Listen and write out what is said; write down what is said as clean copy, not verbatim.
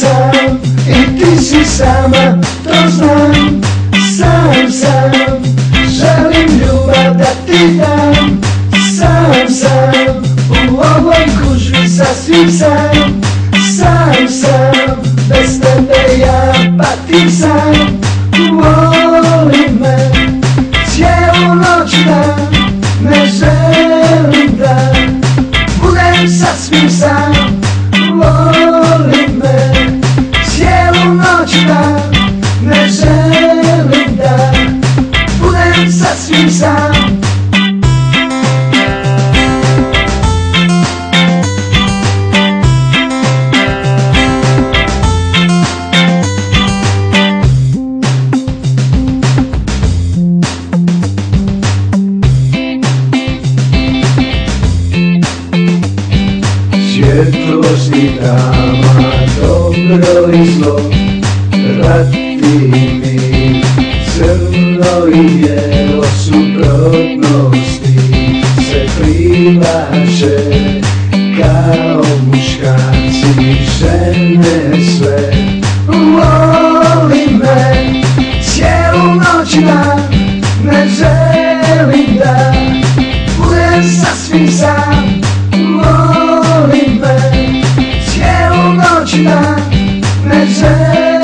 sam i ti si sama, to znam. Sam, želim ljubav da ti dam. Sam, u ovoj gužvi sasvim sam. Sam, bez tebe ja patim sam. Voli me, cijelu noć dan, ne želim da budem sasvim sam. Voli me, cijelu noć dan, ne želim da budem sasvim sam. Svjetlost i tama, dobro i zlo, patim mi, crno i bijelo, suprotnosti se privlače kao muškarci, žene sve. Voli me, cijelu noć dan, ne želim da budem sasvim sam. Voli me, cijelu noć dan, ne želim